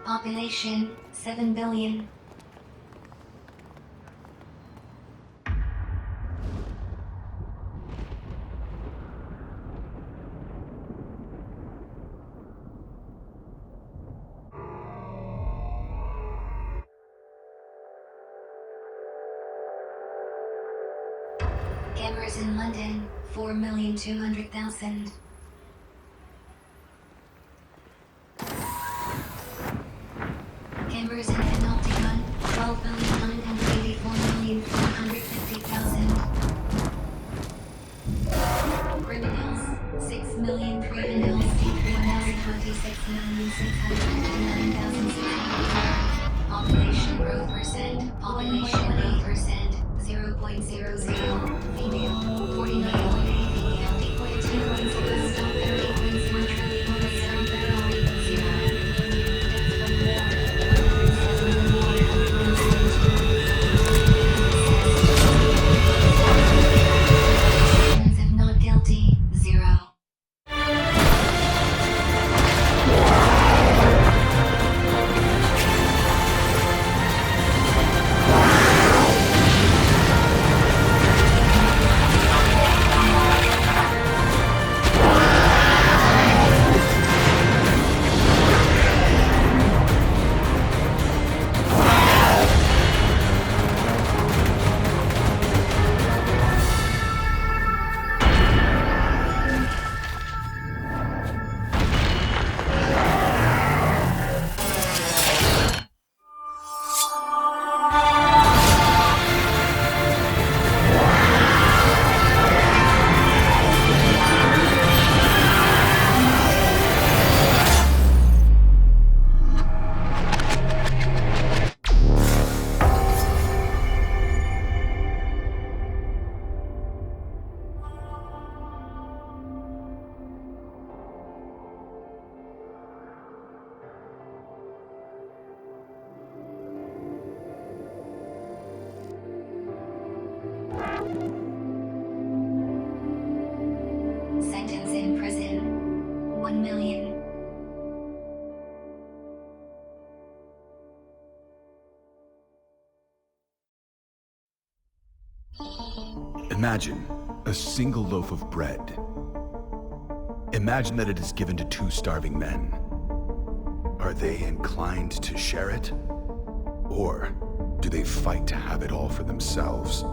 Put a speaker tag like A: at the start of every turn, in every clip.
A: Population 7 billion. Cameras in London 4,200,000. Cameras in Panopticon 12,984,450,000. Criminals 6,000,000 criminals 1,026,659,600. Population growth percent. Population 8%. 0.00. Female 40 male 8.210 stop 38.1 trillion stop 0. If not guilty, 0. Sentence in prison 1 million.
B: Imagine a single loaf of bread. Imagine that it is given to 2 starving men. Are they inclined to share it? Or do they fight to have it all for themselves?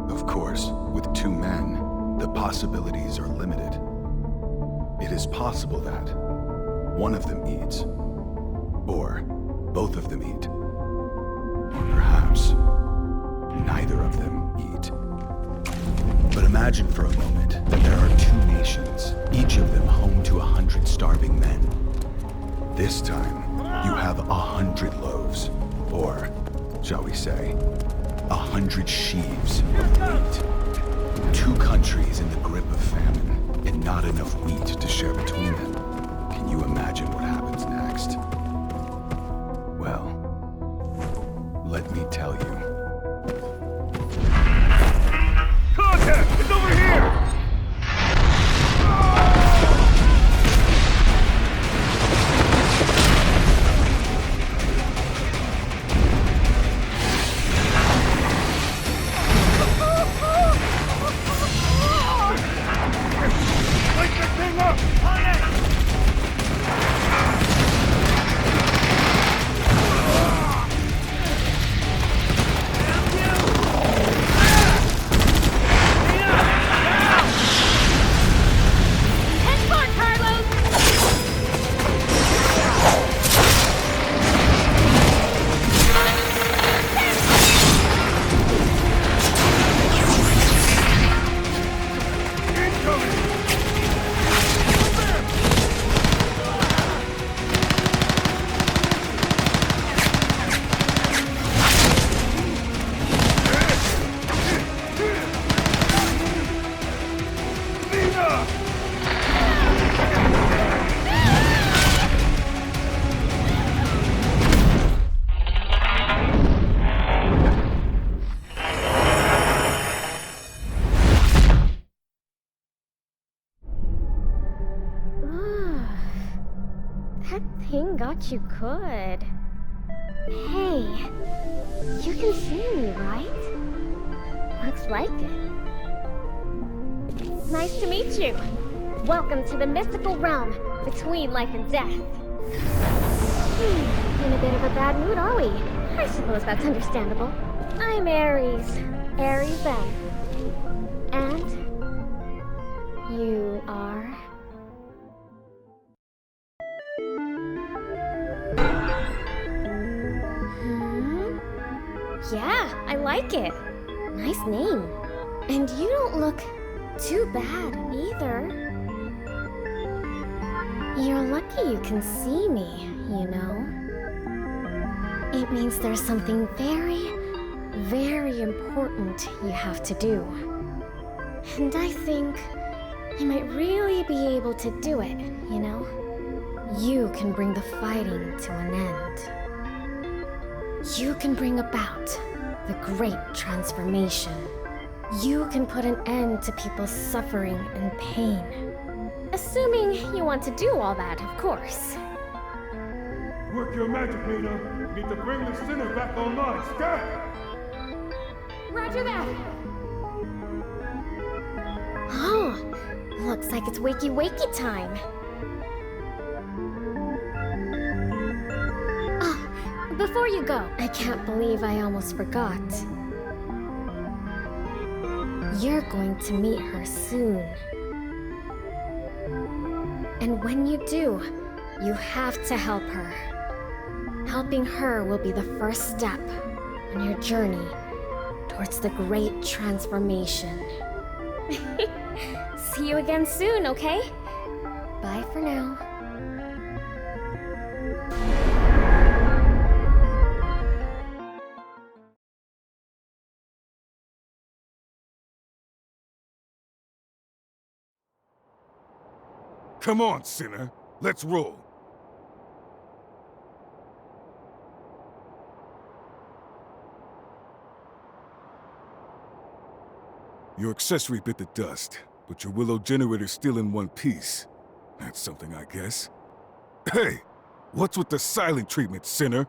B: Of course, with 2 men, the possibilities are limited. It is possible that one of them eats, or both of them eat, or perhaps neither of them eat. But imagine for a moment that there are 2 nations, each of them home to 100 starving men. This time, you have 100 loaves, or, shall we say, 100 sheaves of wheat. 2 countries in the grip of famine, and not enough wheat to share between them. Can you imagine what happens next? Well, let me tell you.
C: Contact! It's over here! Light that thing up! On it!
A: forgot you could. Hey, you can see me, right? Looks like it. Nice to meet you. Welcome to the mystical realm between life and death. In a bit of a bad mood, are we? I suppose that's understandable. I'm Ares. Ares then. And you are? Yeah, I like it. Nice name. And you don't look too bad either. You're lucky you can see me, you know. It means there's something very, very important you have to do. And I think you might really be able to do it, you know? You can bring the fighting to an end. You can bring about the great transformation. You can put an end to people's suffering and pain. Assuming you want to do all that, of course.
C: Work your magic, Mina. Need to bring the sinner back online. Scat!
A: Roger that! Oh, looks like it's wakey-wakey time. Oh, before you go, I can't believe I almost forgot. You're going to meet her soon. And when you do, you have to help her. Helping her will be the first step on your journey towards the great transformation. See you again soon, okay? Bye for now.
C: Come on, sinner. Let's roll. Your accessory bit the dust, but your Willow generator's still in one piece. That's something, I guess. Hey! What's with the silent treatment, sinner?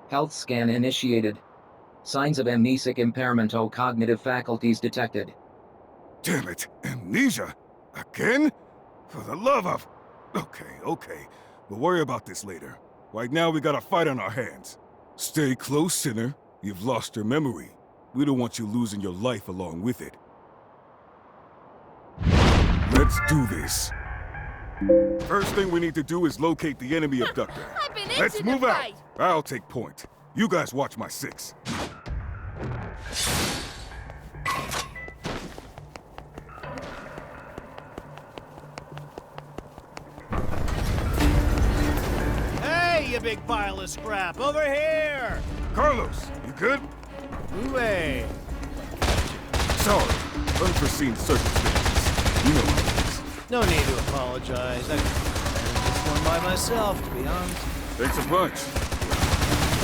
D: Health scan initiated. Signs of amnesic impairment or cognitive faculties detected.
C: Damn it! Amnesia? Again? For the love of... Okay. We'll worry about this later. Right now, we got a fight on our hands. Stay close, sinner. You've lost your memory. We don't want you losing your life along with it. Let's do this. First thing we need to do is locate the enemy abductor.
E: I've been
C: Let's
E: itching to
C: move out.
E: fight.
C: I'll take point. You guys watch my six.
F: Hey, you big pile of scrap! Over here!
C: Carlos, you good?
F: Way.
C: Sorry. Unforeseen circumstances. You know how it is.
F: No need to apologize. I did this one by myself, to be honest.
C: Thanks a bunch.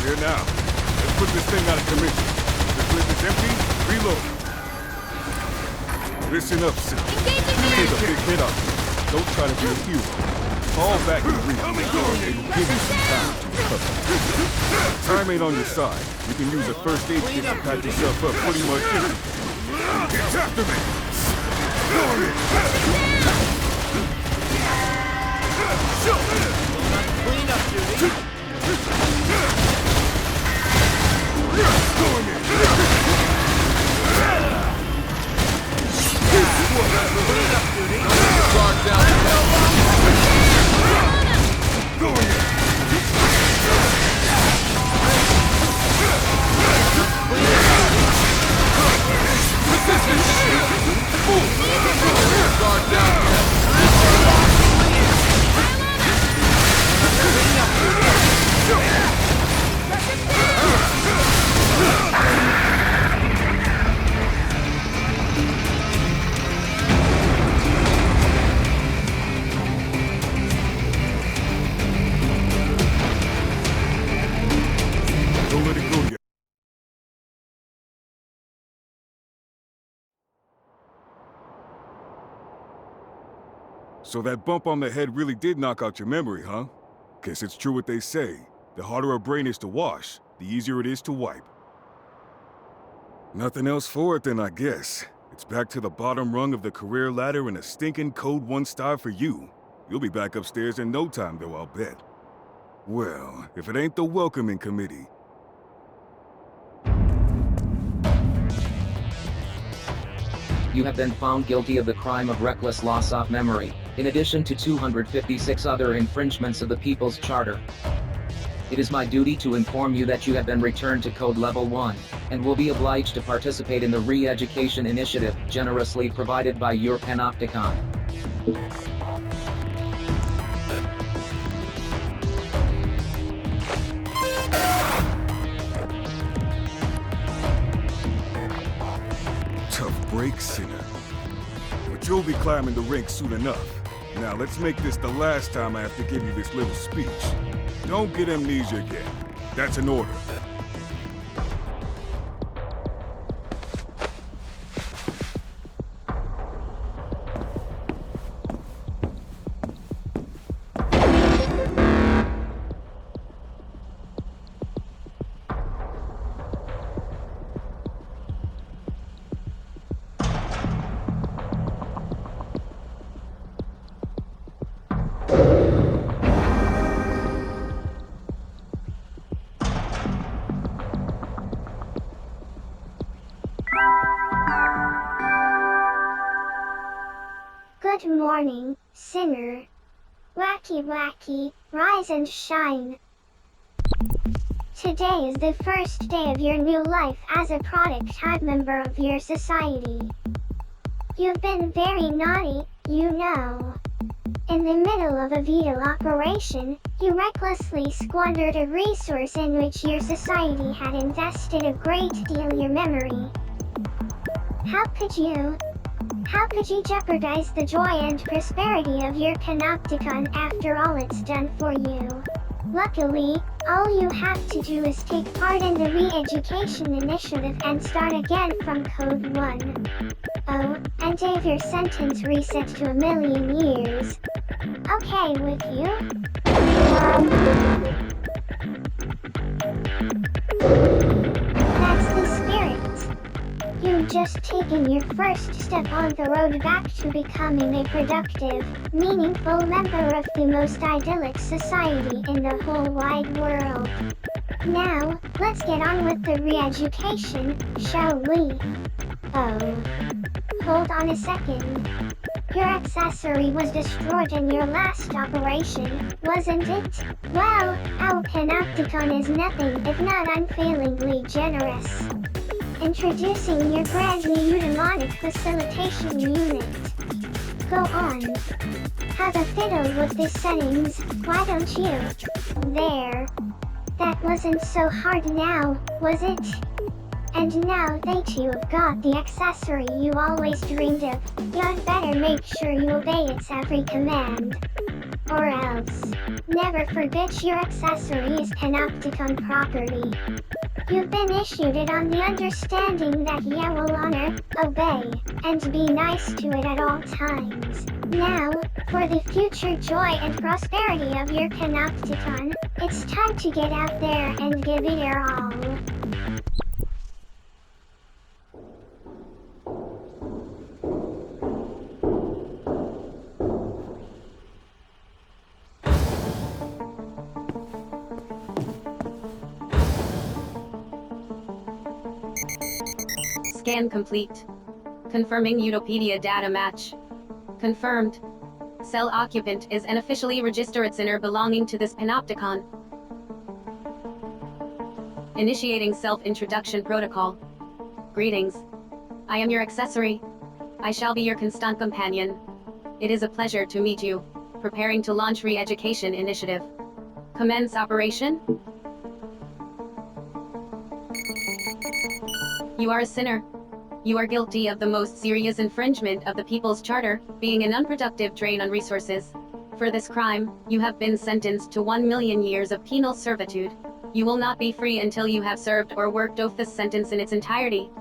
C: Here now. Let's put this thing out of commission. The clip is empty. Reload. Listen up, Sid. You take a big hit on me. Don't try to be a hero. Fall back and reach. It'll give you some time to recover. Time ain't on your side. You can use a first aid kit to patch yourself up pretty much instantly. Get after me!
F: Clean up duty.
C: Don't let it go yet. So that bump on the head really did knock out your memory, huh? Guess it's true what they say. The harder a brain is to wash, the easier it is to wipe. Nothing else for it then, I guess. It's back to the bottom rung of the career ladder and a stinking code 1 star for you. You'll be back upstairs in no time, though, I'll bet. Well, if it ain't the welcoming committee.
D: You have been found guilty of the crime of reckless loss of memory, in addition to 256 other infringements of the People's Charter. It is my duty to inform you that you have been returned to Code Level 1, and will be obliged to participate in the re-education initiative generously provided by your Panopticon.
C: Tough break, sinner. But you'll be climbing the ranks soon enough. Now let's make this the last time I have to give you this little speech. Don't get amnesia again. That's an order.
E: Good morning, sinner. Wacky wacky, rise and shine. Today is the first day of your new life as a product-type member of your society. You've been very naughty, you know. In the middle of a Vita operation, you recklessly squandered a resource in which your society had invested a great deal your memory. How could you jeopardize the joy and prosperity of your Panopticon after all it's done for you? Luckily, all you have to do is take part in the re-education initiative and start again from Code 1. Oh, and have your sentence reset to 1,000,000 years. Okay with you? That's the spirit. You've just taken your first step on the road back to becoming a productive, meaningful member of the most idyllic society in the whole wide world. Now, let's get on with the re-education, shall we? Oh. Hold on a second. Your accessory was destroyed in your last operation, wasn't it? Well, our Panopticon is nothing if not unfailingly generous. Introducing your brand new eudaimonic facilitation unit. Go on. Have a fiddle with the settings, why don't you? There. That wasn't so hard now, was it? And now that you've got the accessory you always dreamed of, you'd better make sure you obey its every command. Or else, never forget your accessory is Panopticon property. You've been issued it on the understanding that you will honor, obey, and be nice to it at all times. Now, for the future joy and prosperity of your Panopticon, it's time to get out there and give it your all.
G: Scan complete. Confirming Utopedia data match. Confirmed. Cell occupant is an officially registered sinner belonging to this Panopticon. Initiating self-introduction protocol. Greetings. I am your accessory. I shall be your constant companion. It is a pleasure to meet you. Preparing to launch re-education initiative. Commence operation. You are a sinner. You are guilty of the most serious infringement of the People's Charter, being an unproductive drain on resources. For this crime, you have been sentenced to 1,000,000 years of penal servitude. You will not be free until you have served or worked off this sentence in its entirety.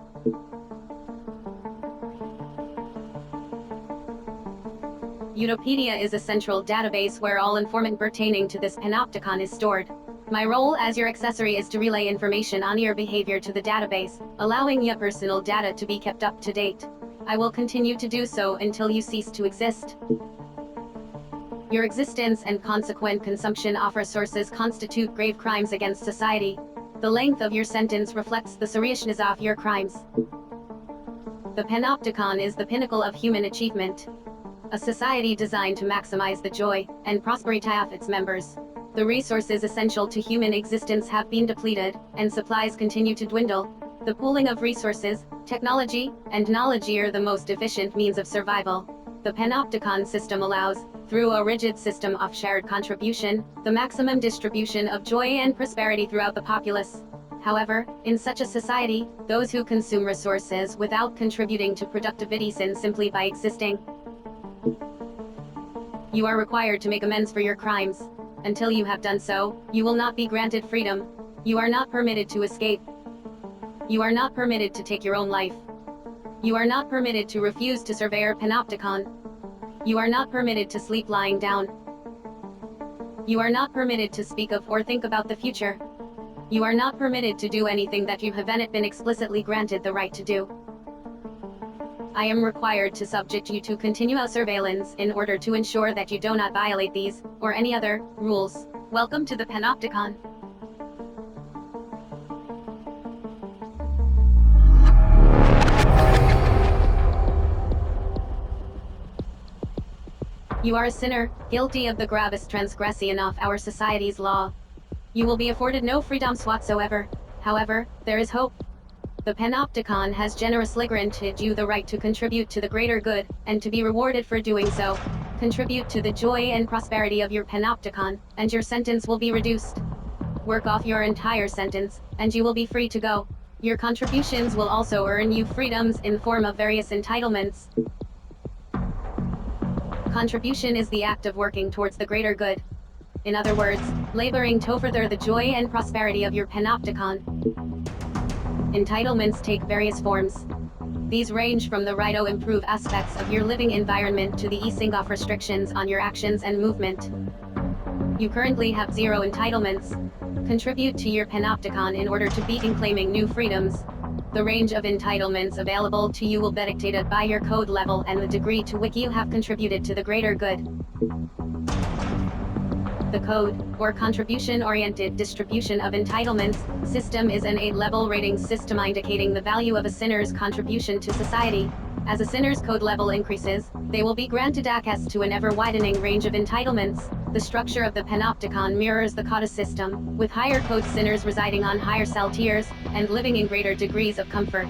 G: Utopedia is a central database where all information pertaining to this Panopticon is stored. My role as your accessory is to relay information on your behavior to the database, allowing your personal data to be kept up to date. I will continue to do so until you cease to exist. Your existence and consequent consumption of resources constitute grave crimes against society. The length of your sentence reflects the seriousness of your crimes. The Panopticon is the pinnacle of human achievement. A society designed to maximize the joy and prosperity of its members. The resources essential to human existence have been depleted, and supplies continue to dwindle. The pooling of resources, technology, and knowledge are the most efficient means of survival. The Panopticon system allows, through a rigid system of shared contribution, the maximum distribution of joy and prosperity throughout the populace. However, in such a society, those who consume resources without contributing to productivity sin simply by existing. You are required to make amends for your crimes. Until you have done so, you will not be granted freedom. You are not permitted to escape. You are not permitted to take your own life. You are not permitted to refuse to surveyor Panopticon. You are not permitted to sleep lying down. You are not permitted to speak of or think about the future. You are not permitted to do anything that you haven't been explicitly granted the right to do. I am required to subject you to continuous surveillance in order to ensure that you do not violate these, or any other, rules. Welcome to the Panopticon. You are a sinner, guilty of the gravest transgression of our society's law. You will be afforded no freedoms whatsoever. However, there is hope. The Panopticon has generously granted you the right to contribute to the greater good, and to be rewarded for doing so. Contribute to the joy and prosperity of your Panopticon, and your sentence will be reduced. Work off your entire sentence, and you will be free to go. Your contributions will also earn you freedoms in the form of various entitlements. Contribution is the act of working towards the greater good. In other words, laboring to further the joy and prosperity of your Panopticon. Entitlements take various forms. These range from the right to improve aspects of your living environment to the easing of restrictions on your actions and movement. You currently have 0 entitlements. Contribute to your Panopticon in order to begin claiming new freedoms. The range of entitlements available to you will be dictated by your code level and the degree to which you have contributed to the greater good. The code, or contribution-oriented distribution of entitlements, system is an 8-level rating system indicating the value of a sinner's contribution to society. As a sinner's code level increases, they will be granted access to an ever-widening range of entitlements. The structure of the Panopticon mirrors the code system, with higher code sinners residing on higher cell tiers, and living in greater degrees of comfort.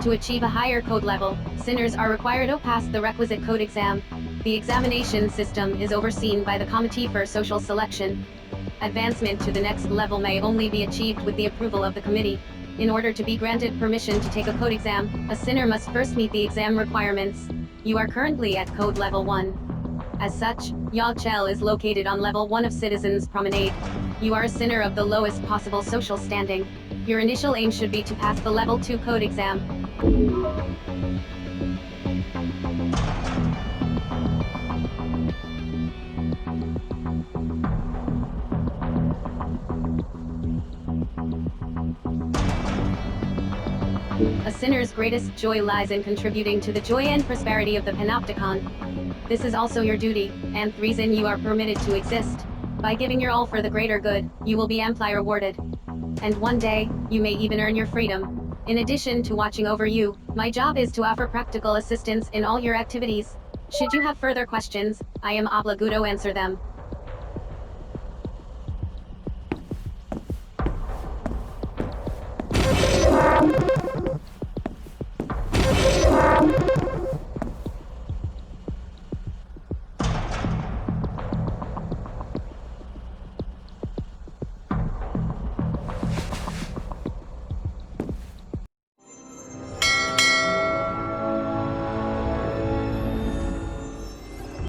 G: To achieve a higher code level, sinners are required to pass the requisite code exam. The examination system is overseen by the Committee for Social Selection. Advancement to the next level may only be achieved with the approval of the committee. In order to be granted permission to take a code exam, a sinner must first meet the exam requirements. You are currently at code level 1. As such, your cell is located on level 1 of Citizens Promenade. You are a sinner of the lowest possible social standing. Your initial aim should be to pass the level 2 code exam. A sinner's greatest joy lies in contributing to the joy and prosperity of the Panopticon. This is also your duty, and the reason you are permitted to exist. By giving your all for the greater good, you will be amply rewarded. And one day, you may even earn your freedom. In addition to watching over you, my job is to offer practical assistance in all your activities. Should you have further questions, I am obligado to answer them.